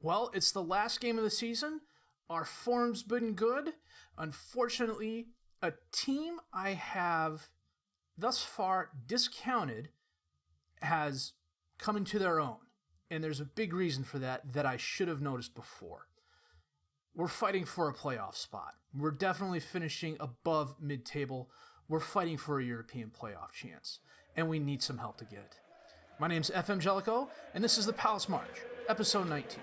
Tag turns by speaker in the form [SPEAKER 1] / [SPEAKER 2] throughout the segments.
[SPEAKER 1] Well, it's the last game of the season. Our form's been good. Unfortunately, a team I have thus far discounted has come into their own. And there's a big reason for that I should have noticed before. We're fighting for a playoff spot. We're definitely finishing above mid-table. We're fighting for a European playoff chance. And we need some help to get it. My name's FM Jellicoe, and this is the Palace March, episode 19.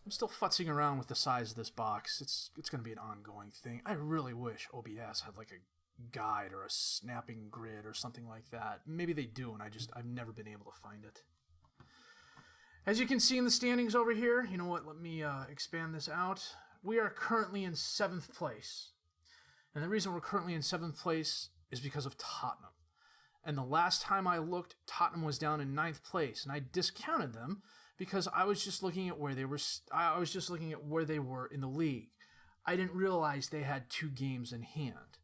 [SPEAKER 1] I'm still futzing around with the size of this box. It's going to be an ongoing thing. I really wish OBS had like a guide or a snapping grid or something like that. Maybe they do, and I've never been able to find it. As you can see in the standings over here, you know what, let me expand this out. We are currently in 7th place. And the reason we're currently in 7th place is because of Tottenham. And the last time I looked, Tottenham was down in 9th place, and I discounted them because I was just looking at where they were. I was just looking at where they were in the league. I didn't realize they had 2 games in hand.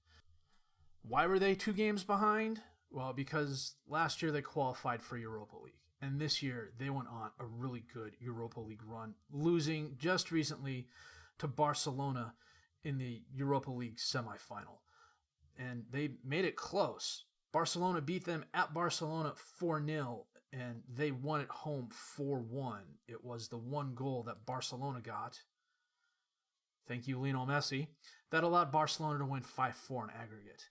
[SPEAKER 1] Why were they 2 games behind? Well, because last year they qualified for Europa League, and this year they went on a really good Europa League run, losing just recently to Barcelona in the Europa League semifinal. And they made it close. Barcelona beat them at Barcelona 4-0, and they won at home 4-1. It was the one goal that Barcelona got. Thank you, Lionel Messi. That allowed Barcelona to win 5-4 in aggregate.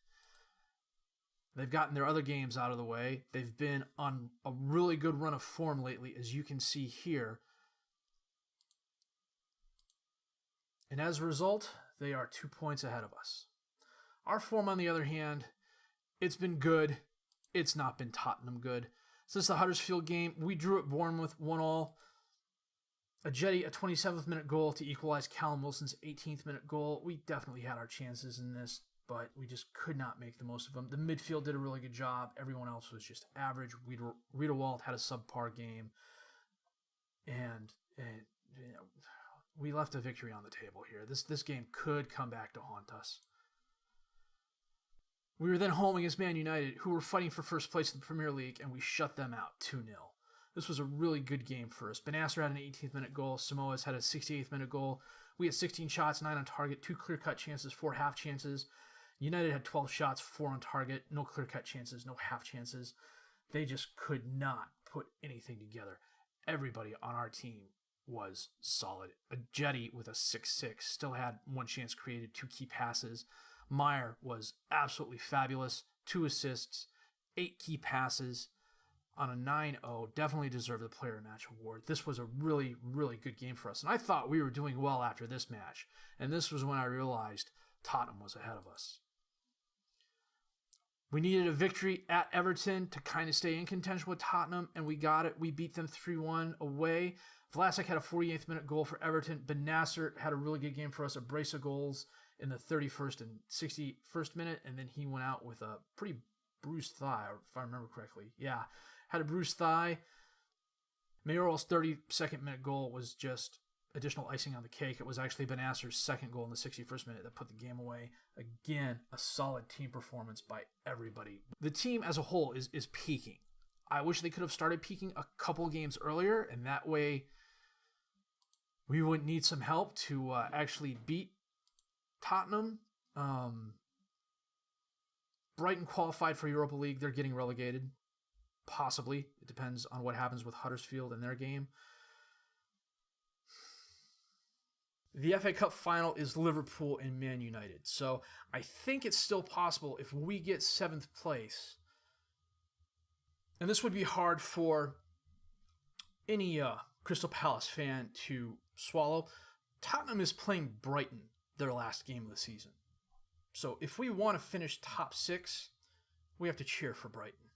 [SPEAKER 1] They've gotten their other games out of the way. They've been on a really good run of form lately, as you can see here. And as a result, they are 2 points ahead of us. Our form, on the other hand, it's been good. It's not been Tottenham good. Since the Huddersfield game, we drew at Bournemouth 1-1. A 27th minute goal to equalize Callum Wilson's 18th minute goal. We definitely had our chances in this, but we just could not make the most of them. The midfield did a really good job. Everyone else was just average. Rita Walt had a subpar game. And you know, we left a victory on the table here. This game could come back to haunt us. We were then home against Man United, who were fighting for first place in the Premier League, and we shut them out 2-0. This was a really good game for us. Benasser had an 18th minute goal. Samoas had a 68th minute goal. We had 16 shots, 9 on target, 2 clear-cut chances, 4 half chances. United had 12 shots, 4 on target, no clear-cut chances, no half chances. They just could not put anything together. Everybody on our team was solid. A Jetty with a 6-6 still had 1 chance created, 2 key passes. Meyer was absolutely fabulous, 2 assists, 8 key passes on a 9-0. Definitely deserved the Player of the Match award. This was a really, really good game for us. And I thought we were doing well after this match. And this was when I realized Tottenham was ahead of us. We needed a victory at Everton to kind of stay in contention with Tottenham, and we got it. We beat them 3-1 away. Vlasic had a 48th minute goal for Everton. Benasser had a really good game for us, a brace of goals in the 31st and 61st minute, and then he went out with a pretty bruised thigh, if I remember correctly. Yeah, had a bruised thigh. Mayoral's 32nd minute goal was just additional icing on the cake. It was actually Benasser's second goal in the 61st minute that put the game away. Again, a solid team performance by everybody. The team as a whole is peaking. I wish they could have started peaking a couple games earlier, and that way we wouldn't need some help to actually beat Tottenham. Brighton qualified for Europa League. They're getting relegated. Possibly. It depends on what happens with Huddersfield and their game. The FA Cup final is Liverpool and Man United. So I think it's still possible if we get 7th place. And this would be hard for any Crystal Palace fan to swallow. Tottenham is playing Brighton their last game of the season. So if we want to finish top 6, we have to cheer for Brighton.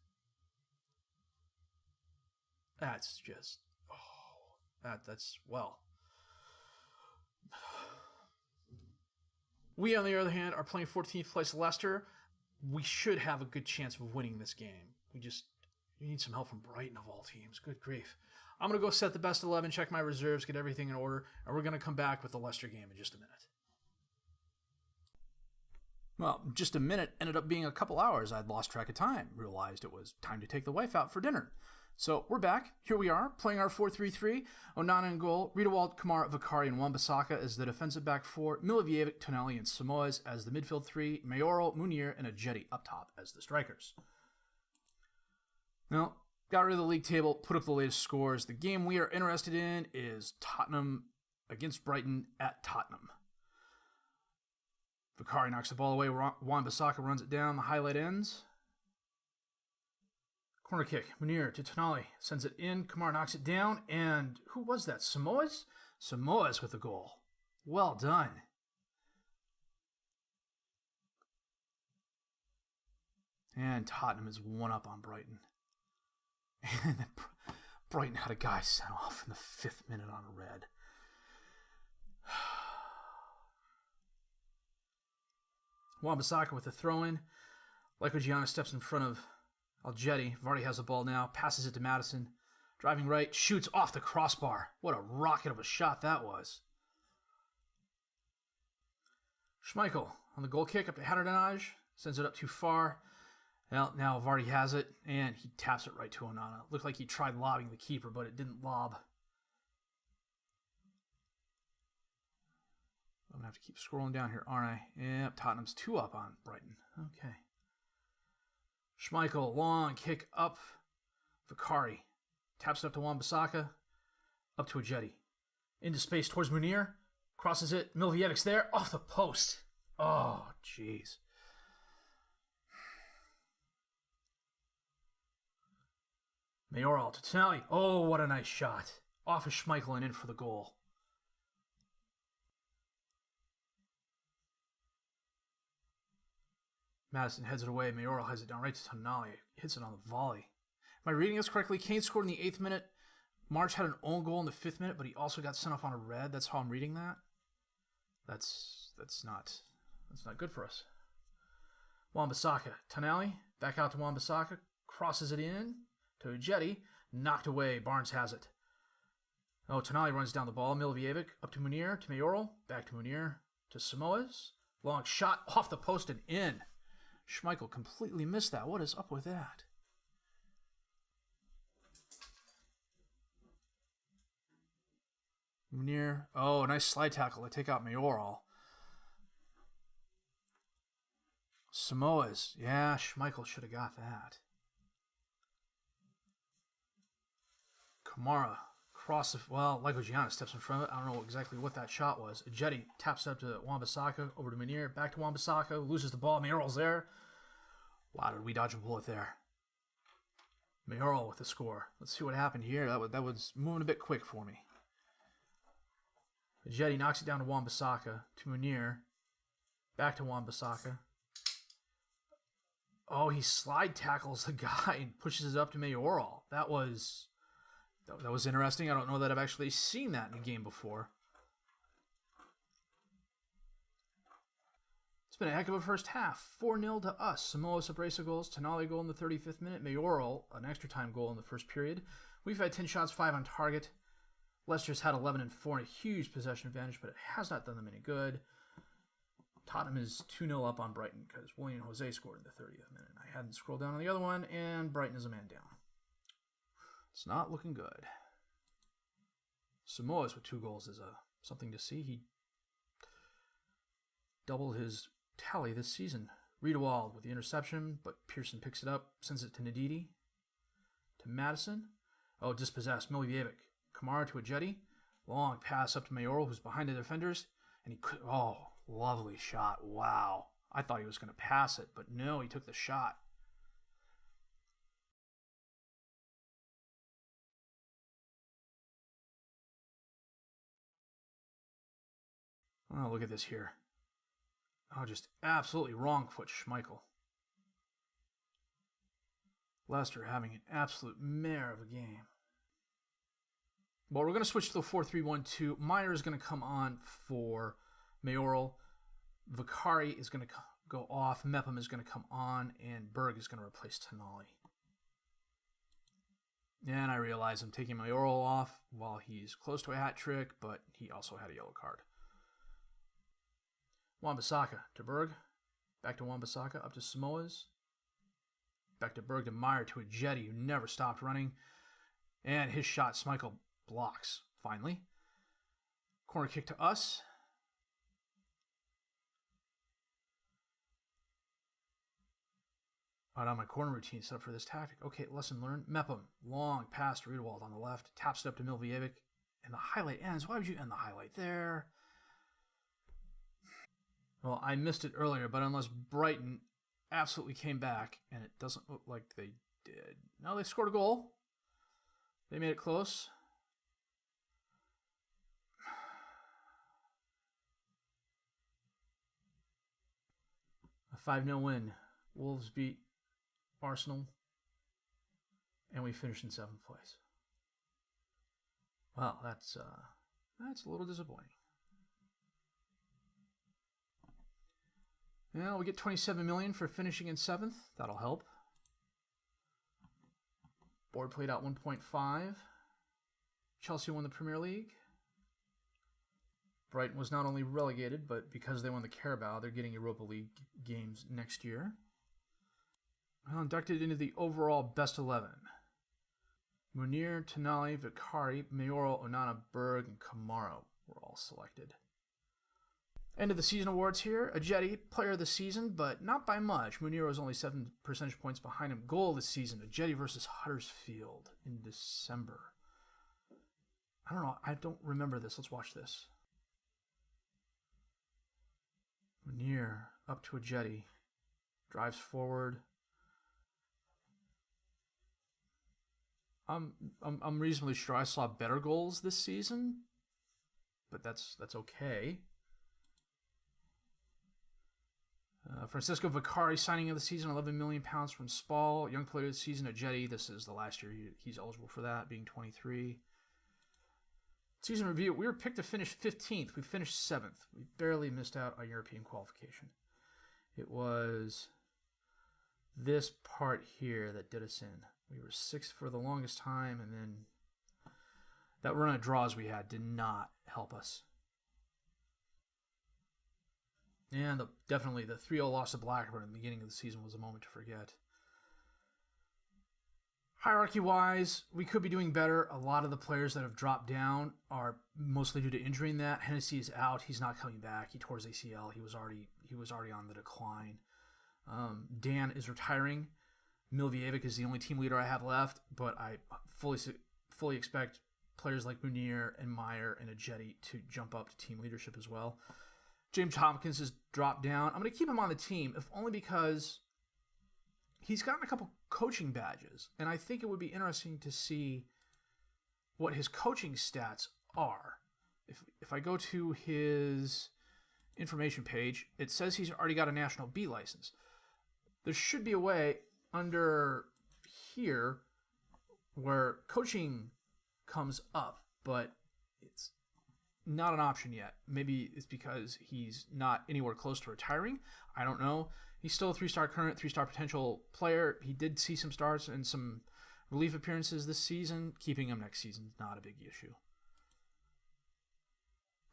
[SPEAKER 1] That's just, well. We, on the other hand, are playing 14th place Leicester. We should have a good chance of winning this game. We need some help from Brighton of all teams. Good grief. I'm going to go set the best 11, check my reserves, get everything in order, and we're going to come back with the Leicester game in just a minute. Well, just a minute ended up being a couple hours. I'd lost track of time, realized it was time to take the wife out for dinner. So we're back. Here we are, playing our 4-3-3. Onana in goal, Riedewald, Kamara, Vicari, and Wan-Bissaka as the defensive back four, Milivojevic, Tonali, and Samoes as the midfield three, Mayoral, Munir, and Ajeti up top as the strikers. Now, got rid of the league table, put up the latest scores. The game we are interested in is Tottenham against Brighton at Tottenham. Vicari knocks the ball away, Wan-Bissaka runs it down, the highlight ends. Corner kick, Munir to Tonali, sends it in, Kamara knocks it down, and who was that, Samoes? Samoes with the goal. Well done. And Tottenham is one up on Brighton. And then Brighton had a guy sent off in the 5th minute on a red. Wan-Bissaka with the throw-in. Giannis steps in front of Ajeti. Vardy has the ball now, passes it to Madison. Driving right, shoots off the crossbar. What a rocket of a shot that was. Schmeichel on the goal kick up to Haderdanaj. Sends it up too far. Well, now Vardy has it, and he taps it right to Onana. Looked like he tried lobbing the keeper, but it didn't lob. I'm going to have to keep scrolling down here, aren't I? Yep, Tottenham's 2 up on Brighton. Okay. Schmeichel, long kick up. Vicari taps it up to Wan-Bissaka. Up to Ajeti. Into space towards Munir. Crosses it. Miljevic's there. Off the post. Oh, jeez. Mayoral to Tonali. Oh, what a nice shot. Off of Schmeichel and in for the goal. Madison heads it away. Mayoral has it down right to Tonali. Hits it on the volley. Am I reading this correctly? Kane scored in the 8th minute. March had an own goal in the 5th minute, but he also got sent off on a red. That's how I'm reading that. That's not good for us. Wan-Bissaka. Tonali. Back out to Wan-Bissaka. Crosses it in to Ajeti. Knocked away. Barnes has it. Oh, Tonali runs down the ball. Milivojevic up to Munir, to Mayoral. Back to Munir, to Samoes. Long shot off the post and in. Schmeichel completely missed that. What is up with that? Munir. Oh, nice slide tackle to take out Mayoral. Samoes. Yeah, Schmeichel should have got that. Kamara. Giannis steps in front of it. I don't know exactly what that shot was. Ajeti taps up to Wan-Bissaka, over to Munir, back to Wan-Bissaka, loses the ball. Mayoral's there. Wow, did we dodge a bullet there? Mayoral with the score. Let's see what happened here. That was moving a bit quick for me. Ajeti knocks it down to Wan-Bissaka, to Munir, back to Wan-Bissaka. Oh, he slide tackles the guy and pushes it up to Mayoral. That was interesting. I don't know that I've actually seen that in a game before. It's been a heck of a first half. 4-0 to us. Samoes a brace of goals. Tonali goal in the 35th minute. Mayoral an extra time goal in the first period. We've had 10 shots, 5 on target. Leicester's had 11 and 4 and a huge possession advantage, but it has not done them any good. Tottenham is 2-0 up on Brighton because William Jose scored in the 30th minute. I hadn't scrolled down on the other one, and Brighton is a man down. It's not looking good. Samoes with 2 goals is something to see. He doubled his tally this season. Riedewald with the interception, but Pearson picks it up, sends it to Ndidi, to Madison. Oh, dispossessed. Milivojevic. Kamara to Ajeti. Long pass up to Mayoral, who's behind the defenders. And he could. Oh, lovely shot. Wow. I thought he was going to pass it, but no, he took the shot. Oh, look at this here. Oh, just absolutely wrong foot Schmeichel. Leicester having an absolute mare of a game. Well, we're going to switch to the 4-3-1-2. Meyer is going to come on for Mayoral. Vicari is going to go off. Mepham is going to come on. And Berg is going to replace Tonali. And I realize I'm taking Mayoral off while he's close to a hat trick, but he also had a yellow card. Wan-Bissaka to Berg. Back to Wan-Bissaka, up to Samoas. Back to Berg to Meyer to a Jetty who never stopped running. And his shot, Schmeichel blocks, finally. Corner kick to us. Right on my corner routine set up for this tactic. Okay, lesson learned. Mepham, long pass to Riedewald on the left. Taps it up to Milvievic. And the highlight ends. Why would you end the highlight there? Well, I missed it earlier, but unless Brighton absolutely came back, and it doesn't look like they did. No, they scored a goal. They made it close. A 5-0 win. Wolves beat Arsenal, and we finished in 7th place. Well, that's a little disappointing. Yeah, we get 27 million for finishing in 7th. That'll help. Board played out 1.5. Chelsea won the Premier League. Brighton was not only relegated, but because they won the Carabao, they're getting Europa League games next year. Well, inducted into the overall best 11. Munir, Tonali, Vicari, Mayoral, Onana, Berg, and Kamara were all selected. End of the season awards here. Ajeti, player of the season, but not by much. Munir was only 7 percentage points behind him. Goal of the season, Ajeti versus Huddersfield in December. I don't know. I don't remember this. Let's watch this. Munir up to Ajeti. Drives forward. I'm reasonably sure I saw better goals this season, but that's okay. Francisco Vicari signing of the season, £11 million from Spal. Young player of the season, Ajeti. This is the last year he's eligible for that, being 23. Season review, we were picked to finish 15th. We finished 7th. We barely missed out on European qualification. It was this part here that did us in. We were 6th for the longest time, and then that run of draws we had did not help us. And definitely the 3-0 loss to Blackburn at the beginning of the season was a moment to forget. Hierarchy-wise, we could be doing better. A lot of the players that have dropped down are mostly due to injury in that. Hennessy is out. He's not coming back. He tore his ACL. He was already on the decline. Dan is retiring. Milvievic is the only team leader I have left, but I fully expect players like Munir and Meyer and Ajeti to jump up to team leadership as well. James Hopkins has dropped down. I'm going to keep him on the team, if only because he's gotten a couple coaching badges, and I think it would be interesting to see what his coaching stats are. If I go to his information page, it says he's already got a National B license. There should be a way under here where coaching comes up, but it's not an option yet. Maybe it's because he's not anywhere close to retiring. I don't know. He's still a 3-star current, 3-star potential player. He did see some starts and some relief appearances this season. Keeping him next season is not a big issue.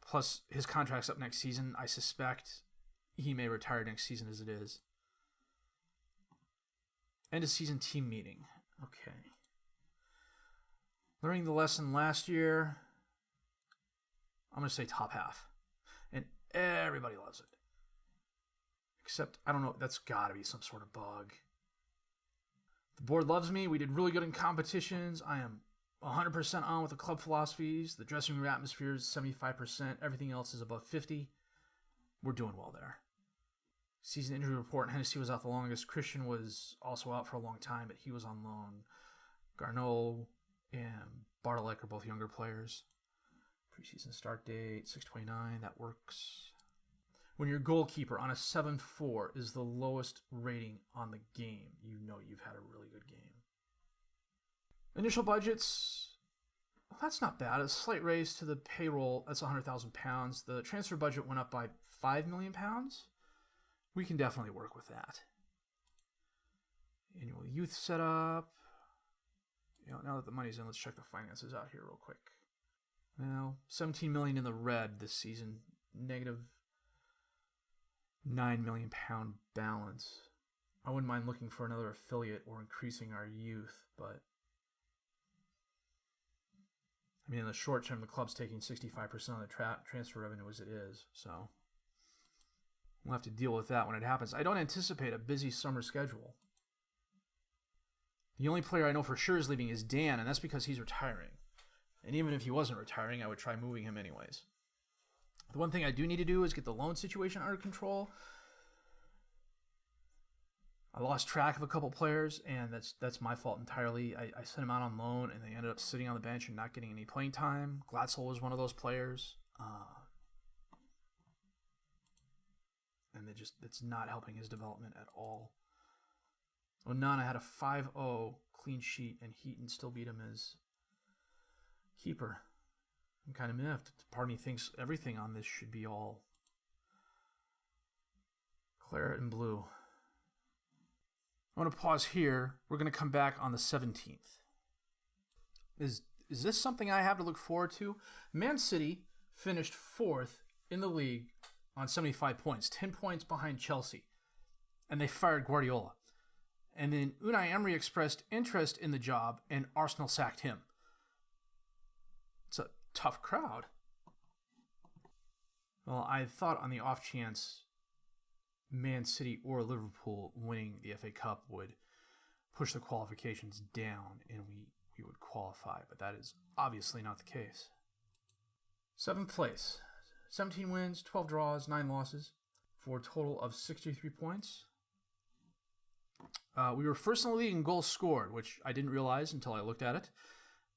[SPEAKER 1] Plus, his contract's up next season. I suspect he may retire next season as it is. End of season team meeting. Okay. Learning the lesson last year. I'm going to say top half. And everybody loves it. Except, I don't know, that's got to be some sort of bug. The board loves me. We did really good in competitions. I am 100% on with the club philosophies. The dressing room atmosphere is 75%. Everything else is above 50. We're doing well there. Season injury report, Hennessy was out the longest. Christian was also out for a long time, but he was on loan. Garneau and Bartolek are both younger players. Preseason start date, 6/29. That works. When your goalkeeper on a 7-4 is the lowest rating on the game, you know you've had a really good game. Initial budgets, well, that's not bad. A slight raise to the payroll, that's £100,000. The transfer budget went up by £5 million. We can definitely work with that. Annual youth setup. Now that the money's in, let's check the finances out here real quick. Well, 17 million in the red this season. Negative £9 million balance. I wouldn't mind looking for another affiliate or increasing our youth, but I mean, in the short term, the club's taking 65% of the transfer revenue as it is, so we'll have to deal with that when it happens. I don't anticipate a busy summer schedule. The only player I know for sure is leaving is Dan, and that's because he's retiring. And even if he wasn't retiring, I would try moving him anyways. The one thing I do need to do is get the loan situation under control. I lost track of a couple players, and that's my fault entirely. I sent them out on loan, and they ended up sitting on the bench and not getting any playing time. Glatzel was one of those players. And it's not helping his development at all. Onana had a 5-0 clean sheet, and Heaton still beat him as keeper. I'm kind of miffed. Part of me thinks everything on this should be all claret and blue. I'm going to pause here. We're going to come back on the 17th. Is this something I have to look forward to? Man City finished 4th in the league on 75 points, 10 points behind Chelsea, and they fired Guardiola. And then Unai Emery expressed interest in the job, and Arsenal sacked him. It's a tough crowd. Well, I thought on the off chance Man City or Liverpool winning the FA Cup would push the qualifications down and we would qualify, but that is obviously not the case. 7th place, 17 wins, 12 draws, 9 losses, for a total of 63 points. We were first in the league in goals scored, which I didn't realize until I looked at it.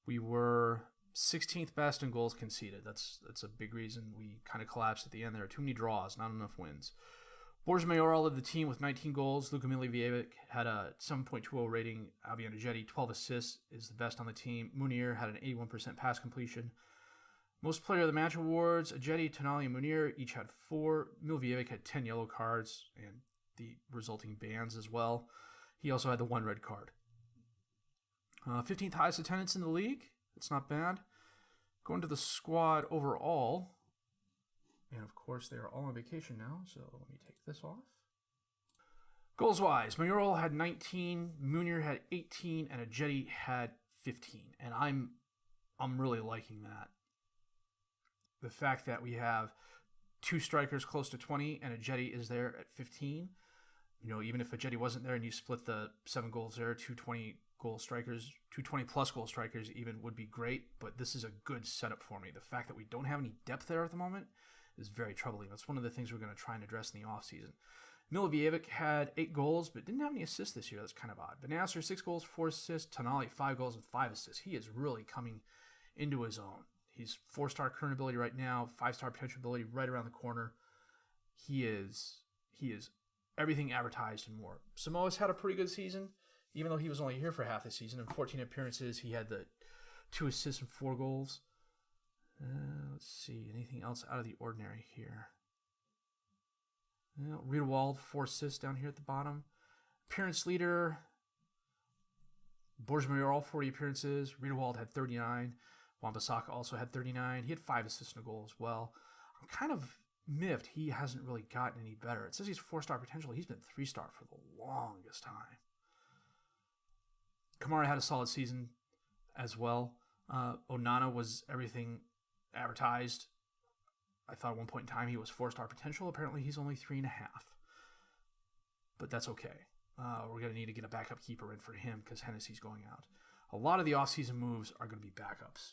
[SPEAKER 1] We were 16th best in goals conceded. That's a big reason we kind of collapsed at the end. There are too many draws, not enough wins. Borja Mayoral led the team with 19 goals. Luka Milivojevic had a 7.20 rating. Albion Ajeti, 12 assists, is the best on the team. Munir had an 81% pass completion. Most Player of the Match awards, Ajeti, Tonali, and Munir each had 4. Milivojevic had 10 yellow cards and the resulting bans as well. He also had the 1 red card. 15th highest attendance in the league. That's not bad. Going to the squad overall. And of course, they are all on vacation now, so let me take this off. Goals-wise, Mayoral had 19, Munir had 18, and Ajeti had 15. And I'm really liking that. The fact that we have 2 strikers close to 20 and Ajeti is there at 15. You know, even if Ajeti wasn't there and you split the 7 goals there, 220 goal strikers, 220 plus goal strikers even would be great, but this is a good setup for me. The fact that we don't have any depth there at the moment is very troubling. That's one of the things we're going to try and address in the offseason. Milivojevic had 8 goals, but didn't have any assists this year. That's kind of odd. Benasser, 6 goals, 4 assists. Tonali, 5 goals and 5 assists. He is really coming into his own. He's 4-star current ability right now, 5-star potential ability right around the corner. He is everything advertised and more. Samoa's had a pretty good season, even though he was only here for half the season. In 14 appearances, he had the 2 assists and 4 goals. Let's see, anything else out of the ordinary here? Riedewald, 4 assists down here at the bottom. Appearance leader, Borja Mayoral, 40 appearances. Riedewald had 39. Wan-Bissaka also had 39. He had 5 assists and a goal as well. I'm kind of miffed he hasn't really gotten any better. It says he's 4-star potential. He's been 3-star for the longest time. Kamara had a solid season as well. Onana was everything advertised. I thought at one point in time he was 4-star potential. Apparently he's only 3.5. But that's okay. We're going to need to get a backup keeper in for him because Hennessy's going out. A lot of the offseason moves are going to be backups.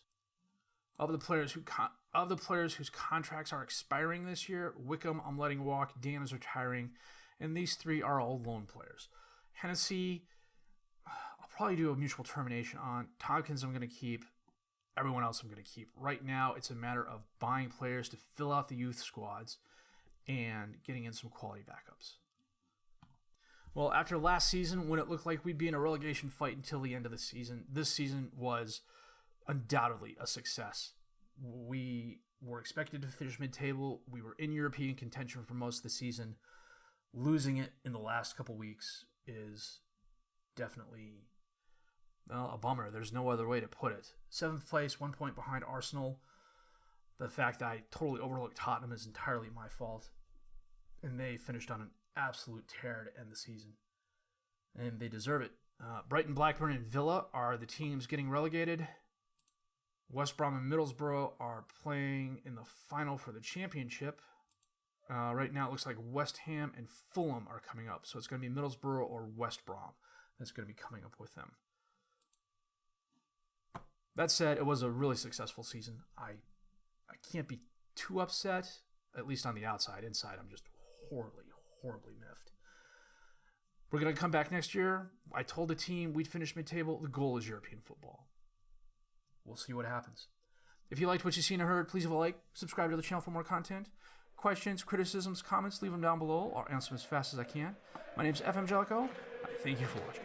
[SPEAKER 1] Of the players whose contracts are expiring this year, Wickham I'm letting walk, Dan is retiring, and these 3 are all loan players. Hennessy, I'll probably do a mutual termination on. Tompkins I'm going to keep. Everyone else I'm going to keep. Right now, it's a matter of buying players to fill out the youth squads and getting in some quality backups. Well, after last season, when it looked like we'd be in a relegation fight until the end of the season, this season was undoubtedly a success. We were expected to finish mid-table. We were in European contention for most of the season. Losing it in the last couple weeks is definitely, well, a bummer. There's no other way to put it. 7th place, 1 point behind Arsenal. The fact that I totally overlooked Tottenham is entirely my fault. and they finished on an absolute tear to end the season. And they deserve it. Brighton, Blackburn, and Villa are the teams getting relegated. West Brom and Middlesbrough are playing in the final for the championship. Right now it looks like West Ham and Fulham are coming up. So it's going to be Middlesbrough or West Brom that's going to be coming up with them. That said, it was a really successful season. I can't be too upset, at least on the outside. Inside, I'm just horribly miffed. We're going to come back next year. I told the team we'd finish mid-table. The goal is European football. We'll see what happens. If you liked what you've seen or heard, please leave a like, subscribe to the channel for more content. Questions, criticisms, comments, leave them down below. I'll answer them as fast as I can. My name is FM19. Thank you for watching.